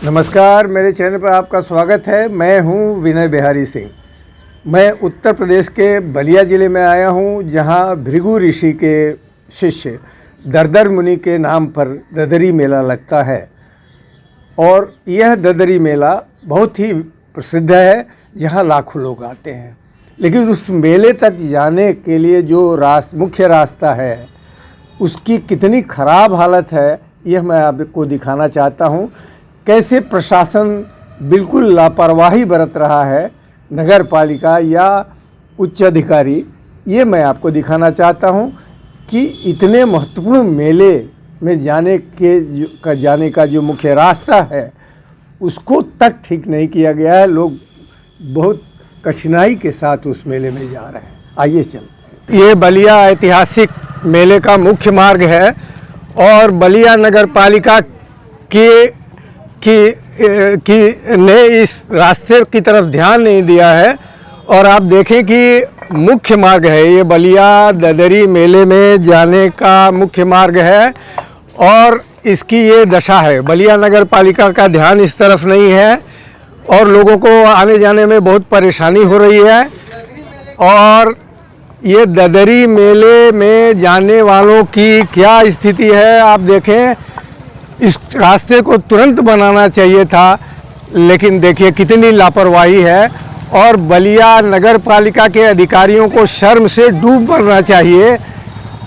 नमस्कार, मेरे चैनल पर आपका स्वागत है। मैं हूं विनय बिहारी सिंह। मैं उत्तर प्रदेश के बलिया ज़िले में आया हूं, जहां भृगु ऋषि के शिष्य दरदर मुनि के नाम पर ददरी मेला लगता है। और यह ददरी मेला बहुत ही प्रसिद्ध है, जहां लाखों लोग आते हैं। लेकिन उस मेले तक जाने के लिए जो मुख्य रास्ता है, उसकी कितनी ख़राब हालत है, यह मैं आपको दिखाना चाहता हूं। कैसे प्रशासन बिल्कुल लापरवाही बरत रहा है, नगर पालिका या उच्च अधिकारी, ये मैं आपको दिखाना चाहता हूं कि इतने महत्वपूर्ण मेले में जाने का जो मुख्य रास्ता है, उसको तक ठीक नहीं किया गया है। लोग बहुत कठिनाई के साथ उस मेले में जा रहे हैं। आइए चलते हैं। ये बलिया ऐतिहासिक मेले का मुख्य मार्ग है और बलिया नगर पालिका ने इस रास्ते की तरफ ध्यान नहीं दिया है। और आप देखें कि मुख्य मार्ग है, ये बलिया ददरी मेले में जाने का मुख्य मार्ग है और इसकी ये दशा है। बलिया नगर पालिका का ध्यान इस तरफ नहीं है और लोगों को आने जाने में बहुत परेशानी हो रही है। और ये ददरी मेले में जाने वालों की क्या स्थिति है, आप देखें। इस रास्ते को तुरंत बनाना चाहिए था, लेकिन देखिए कितनी लापरवाही है। और बलिया नगर पालिका के अधिकारियों को शर्म से डूब मरना चाहिए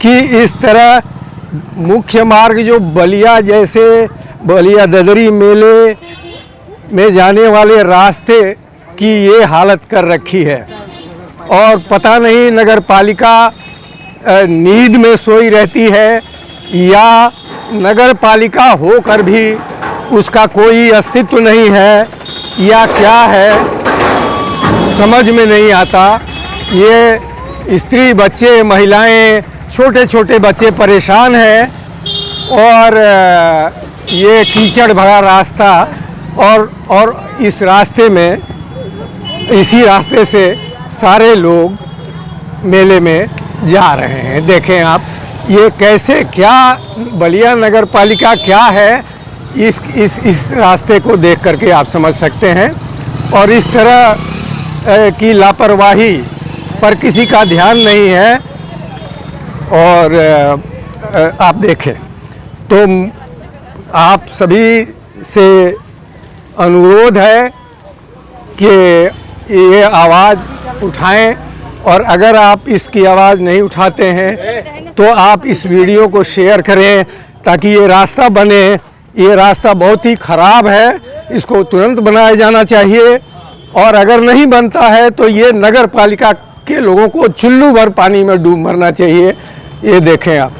कि इस तरह मुख्य मार्ग जो बलिया ददरी मेले में जाने वाले रास्ते की ये हालत कर रखी है। और पता नहीं नगर पालिका नींद में सोई रहती है या नगर पालिका होकर भी उसका कोई अस्तित्व नहीं है या क्या है, समझ में नहीं आता। ये स्त्री, बच्चे, महिलाएं, छोटे छोटे बच्चे परेशान हैं और ये कीचड़ भरा रास्ता और इस रास्ते में, इसी रास्ते से सारे लोग मेले में जा रहे हैं। देखें आप, ये कैसे, क्या बलिया नगर पालिका क्या है, इस रास्ते को देख करके आप समझ सकते हैं। और इस तरह की लापरवाही पर किसी का ध्यान नहीं है। और आप देखें तो आप सभी से अनुरोध है कि ये आवाज़ उठाएं। और अगर आप इसकी आवाज़ नहीं उठाते हैं तो आप इस वीडियो को शेयर करें ताकि ये रास्ता बने। ये रास्ता बहुत ही ख़राब है, इसको तुरंत बनाया जाना चाहिए। और अगर नहीं बनता है तो ये नगर पालिका के लोगों को चुल्लू भर पानी में डूब मरना चाहिए। ये देखें आप,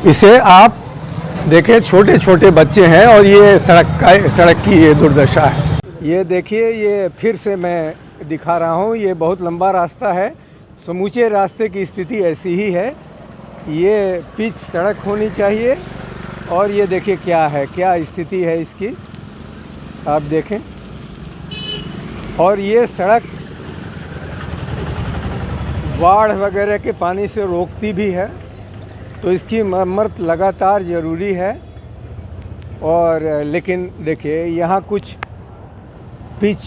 इसे आप देखें, छोटे छोटे बच्चे हैं और ये सड़क की ये दुर्दशा है। ये देखिए, ये फिर से मैं दिखा रहा हूँ। ये बहुत लंबा रास्ता है, समूचे रास्ते की स्थिति ऐसी ही है। ये पिच सड़क होनी चाहिए और ये देखिए क्या है, क्या स्थिति है इसकी, आप देखें। और ये सड़क बाढ़ वगैरह के पानी से रोकती भी है, तो इसकी मरम्मत लगातार ज़रूरी है। और लेकिन देखिए, यहाँ कुछ पिच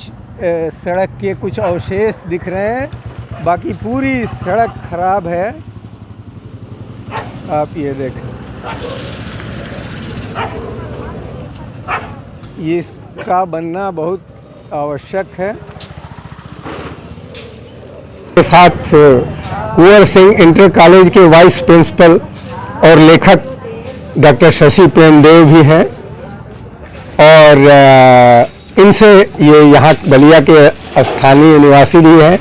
सड़क के कुछ अवशेष दिख रहे हैं, बाकी पूरी सड़क खराब है। आप ये देखें, ये इसका बनना बहुत आवश्यक है। के साथ कुंवर सिंह इंटर कॉलेज के वाइस प्रिंसिपल और लेखक डॉक्टर शशि प्रेमदेव भी हैं। और इनसे ये यहाँ बलिया के स्थानीय निवासी भी हैं।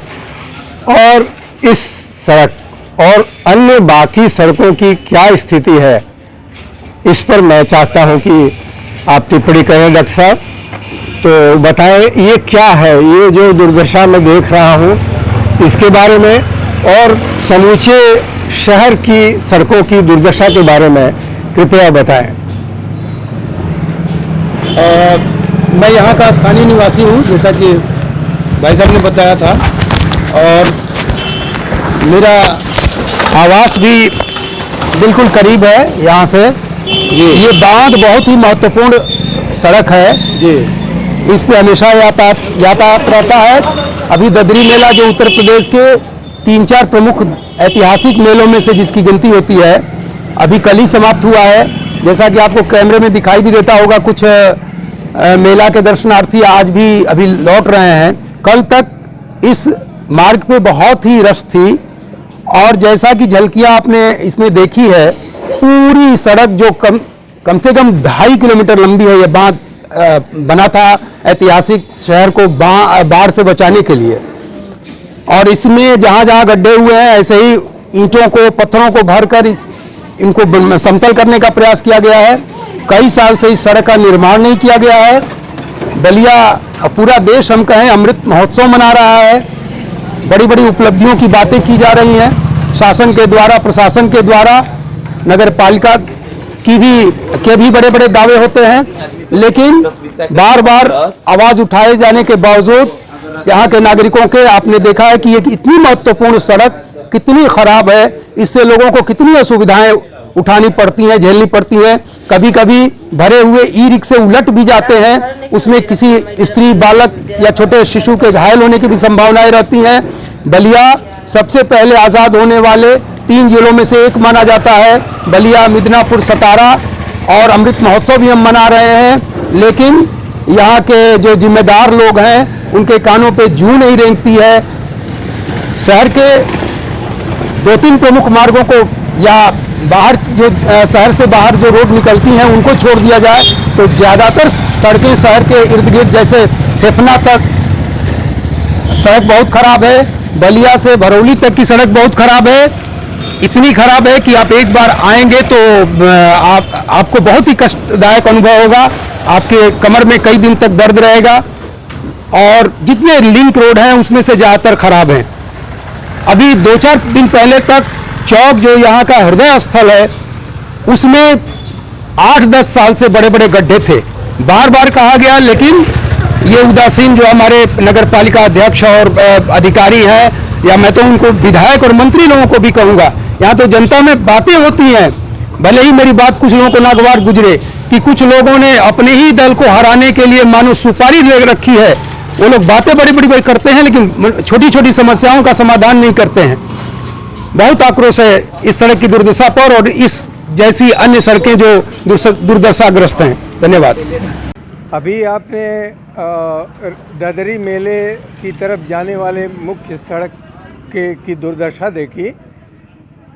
और इस सड़क और अन्य बाकी सड़कों की क्या स्थिति है, इस पर मैं चाहता हूँ कि आप टिप्पणी करें डॉक्टर साहब। तो बताएं, ये क्या है, ये जो दुर्दशा मैं देख रहा हूँ, इसके बारे में और समूचे शहर की सड़कों की दुर्दशा के बारे में कृपया बताएं। मैं यहाँ का स्थानीय निवासी हूँ, जैसा कि भाई साहब ने बताया था। और मेरा आवास भी बिल्कुल करीब है यहाँ से। ये बांध बहुत ही महत्वपूर्ण सड़क है जी इस पे हमेशा यातायात रहता है। अभी ददरी मेला जो उत्तर प्रदेश के 3-4 प्रमुख ऐतिहासिक मेलों में से जिसकी गिनती होती है, अभी कल ही समाप्त हुआ है। जैसा कि आपको कैमरे में दिखाई भी देता होगा, कुछ मेला के दर्शनार्थी आज भी अभी लौट रहे हैं। कल तक इस मार्ग पे बहुत ही रश थी और जैसा कि झलकियाँ आपने इसमें देखी है, पूरी सड़क जो कम से कम 2.5 किलोमीटर लंबी है, ये बांध बना था ऐतिहासिक शहर को बाढ़ से बचाने के लिए। और इसमें जहाँ जहाँ गड्ढे हुए हैं, ऐसे ही ईंटों को पत्थरों को भरकर इनको समतल करने का प्रयास किया गया है। कई साल से इस सड़क का निर्माण नहीं किया गया है। बलिया, पूरा देश हम कहें, अमृत महोत्सव मना रहा है। बड़ी बड़ी उपलब्धियों की बातें की जा रही हैं शासन के द्वारा, प्रशासन के द्वारा, नगर पालिका के भी बड़े बड़े दावे होते हैं, लेकिन बार बार आवाज उठाए जाने के बावजूद यहाँ के नागरिकों के, आपने देखा है कि ये इतनी महत्वपूर्ण सड़क कितनी खराब है, इससे लोगों को कितनी असुविधाएं उठानी पड़ती हैं, झेलनी पड़ती हैं। कभी कभी भरे हुए ई रिक्शे उलट भी जाते हैं, उसमें किसी स्त्री, बालक या छोटे शिशु के घायल होने की भी संभावनाएं रहती हैं। बलिया सबसे पहले आज़ाद होने वाले 3 जिलों में से एक माना जाता है। बलिया, मिदनापुर, सतारा, और अमृत महोत्सव भी हम मना रहे हैं, लेकिन यहाँ के जो जिम्मेदार लोग हैं उनके कानों पे जूं नहीं रेंगती है। शहर के 2-3 प्रमुख मार्गों को या बाहर जो शहर से बाहर जो रोड निकलती हैं उनको छोड़ दिया जाए तो ज़्यादातर सड़कें शहर के इर्द गिर्द, जैसे फेफना तक सड़क बहुत खराब है। बलिया से भरौली तक की सड़क बहुत खराब है। इतनी खराब है कि आप एक बार आएंगे तो आपको बहुत ही कष्टदायक अनुभव होगा। आपके कमर में कई दिन तक दर्द रहेगा। और जितने लिंक रोड हैं उसमें से ज़्यादातर खराब हैं। अभी 2-4 दिन पहले तक चौक, जो यहाँ का हृदय स्थल है, उसमें 8-10 साल से बड़े बड़े गड्ढे थे। बार बार कहा गया, लेकिन ये उदासीन जो हमारे नगर पालिका अध्यक्ष और अधिकारी हैं, या मैं तो उनको विधायक और मंत्री लोगों को भी कहूँगा, यहाँ तो जनता में बातें होती हैं। भले ही मेरी बात कुछ लोगों को नागवार गुजरे कि कुछ लोगों ने अपने ही दल को हराने के लिए मानो सुपारी ले रखी है। वो लोग बातें बड़ी बड़ी करते हैं, लेकिन छोटी छोटी समस्याओं का समाधान नहीं करते हैं। बहुत आक्रोश है इस सड़क की दुर्दशा पर और इस जैसी अन्य सड़कें जो दुर्दशाग्रस्त हैं। धन्यवाद। अभी आपने ददरी मेले की तरफ जाने वाले मुख्य सड़क की दुर्दशा देखी।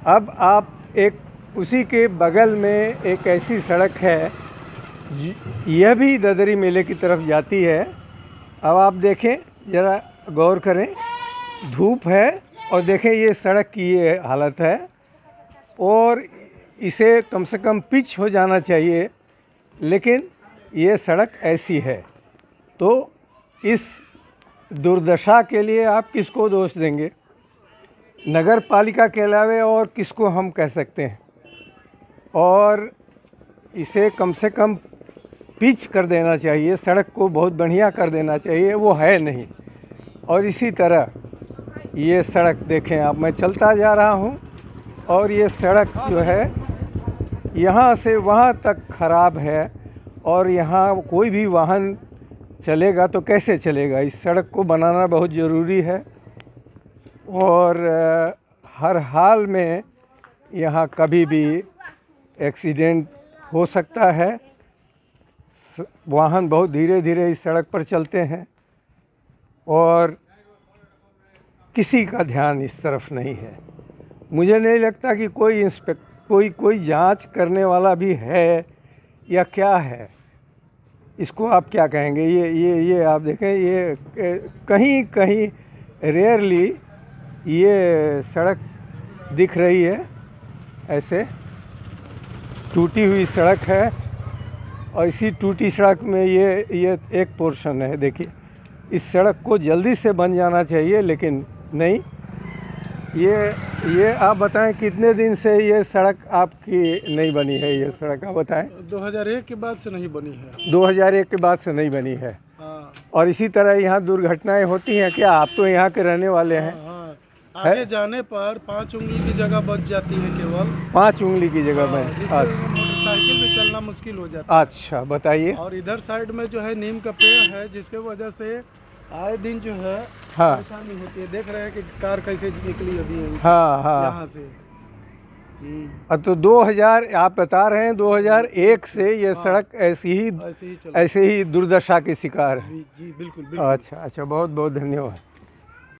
अब आप एक उसी के बगल में एक ऐसी सड़क है, यह भी ददरी मेले की तरफ जाती है। अब आप देखें, ज़रा गौर करें, धूप है और देखें ये सड़क की ये हालत है, और इसे कम से कम पिच हो जाना चाहिए, लेकिन ये सड़क ऐसी है। तो इस दुर्दशा के लिए आप किसको दोष देंगे? नगर पालिका के अलावे और किसको हम कह सकते हैं? और इसे कम से कम पिच कर देना चाहिए, सड़क को बहुत बढ़िया कर देना चाहिए, वो है नहीं। और इसी तरह ये सड़क देखें आप, मैं चलता जा रहा हूँ और ये सड़क जो है यहाँ से वहाँ तक ख़राब है, और यहाँ कोई भी वाहन चलेगा तो कैसे चलेगा? इस सड़क को बनाना बहुत ज़रूरी है, और हर हाल में यहाँ कभी भी एक्सीडेंट हो सकता है। वाहन बहुत धीरे धीरे इस सड़क पर चलते हैं और किसी का ध्यान इस तरफ नहीं है। मुझे नहीं लगता कि कोई जांच करने वाला भी है या क्या है। इसको आप क्या कहेंगे? ये आप देखें, ये कहीं कहीं रेयरली ये सड़क दिख रही है। ऐसे टूटी हुई सड़क है, और इसी टूटी सड़क में ये एक पोर्शन है। देखिए, इस सड़क को जल्दी से बन जाना चाहिए, लेकिन नहीं। ये आप बताएं, कितने दिन से ये सड़क आपकी नहीं बनी है? ये सड़क आप बताएं। 2001 के बाद से नहीं बनी है। 2001 के बाद से नहीं बनी है। हाँ। और इसी तरह यहाँ दुर्घटनाएं होती हैं क्या? आप तो यहाँ के रहने वाले हैं। हाँ। आगे जाने पर 5 उंगली की जगह बच जाती है, केवल 5 उंगली की जगह में। मोटरसाइकिल साइकिल भी चलना मुश्किल हो जाता अच्छा बताइए। है। और इधर साइड में जो है नीम का पेड़ है, जिसके वजह से आए दिन जो है हाँ परेशानी होती है। देख रहे हैं कि कार कैसे निकली अभी यहीं से, हाँ हाँ। यहाँ से। अब तो 2000 आप बता रहे हैं 2001 से ये सड़क ऐसे ही चल ऐसे ही दुर्दशा की शिकार है। जी बिल्कुल बिल्कुल। अच्छा अच्छा, बहुत बहुत धन्यवाद।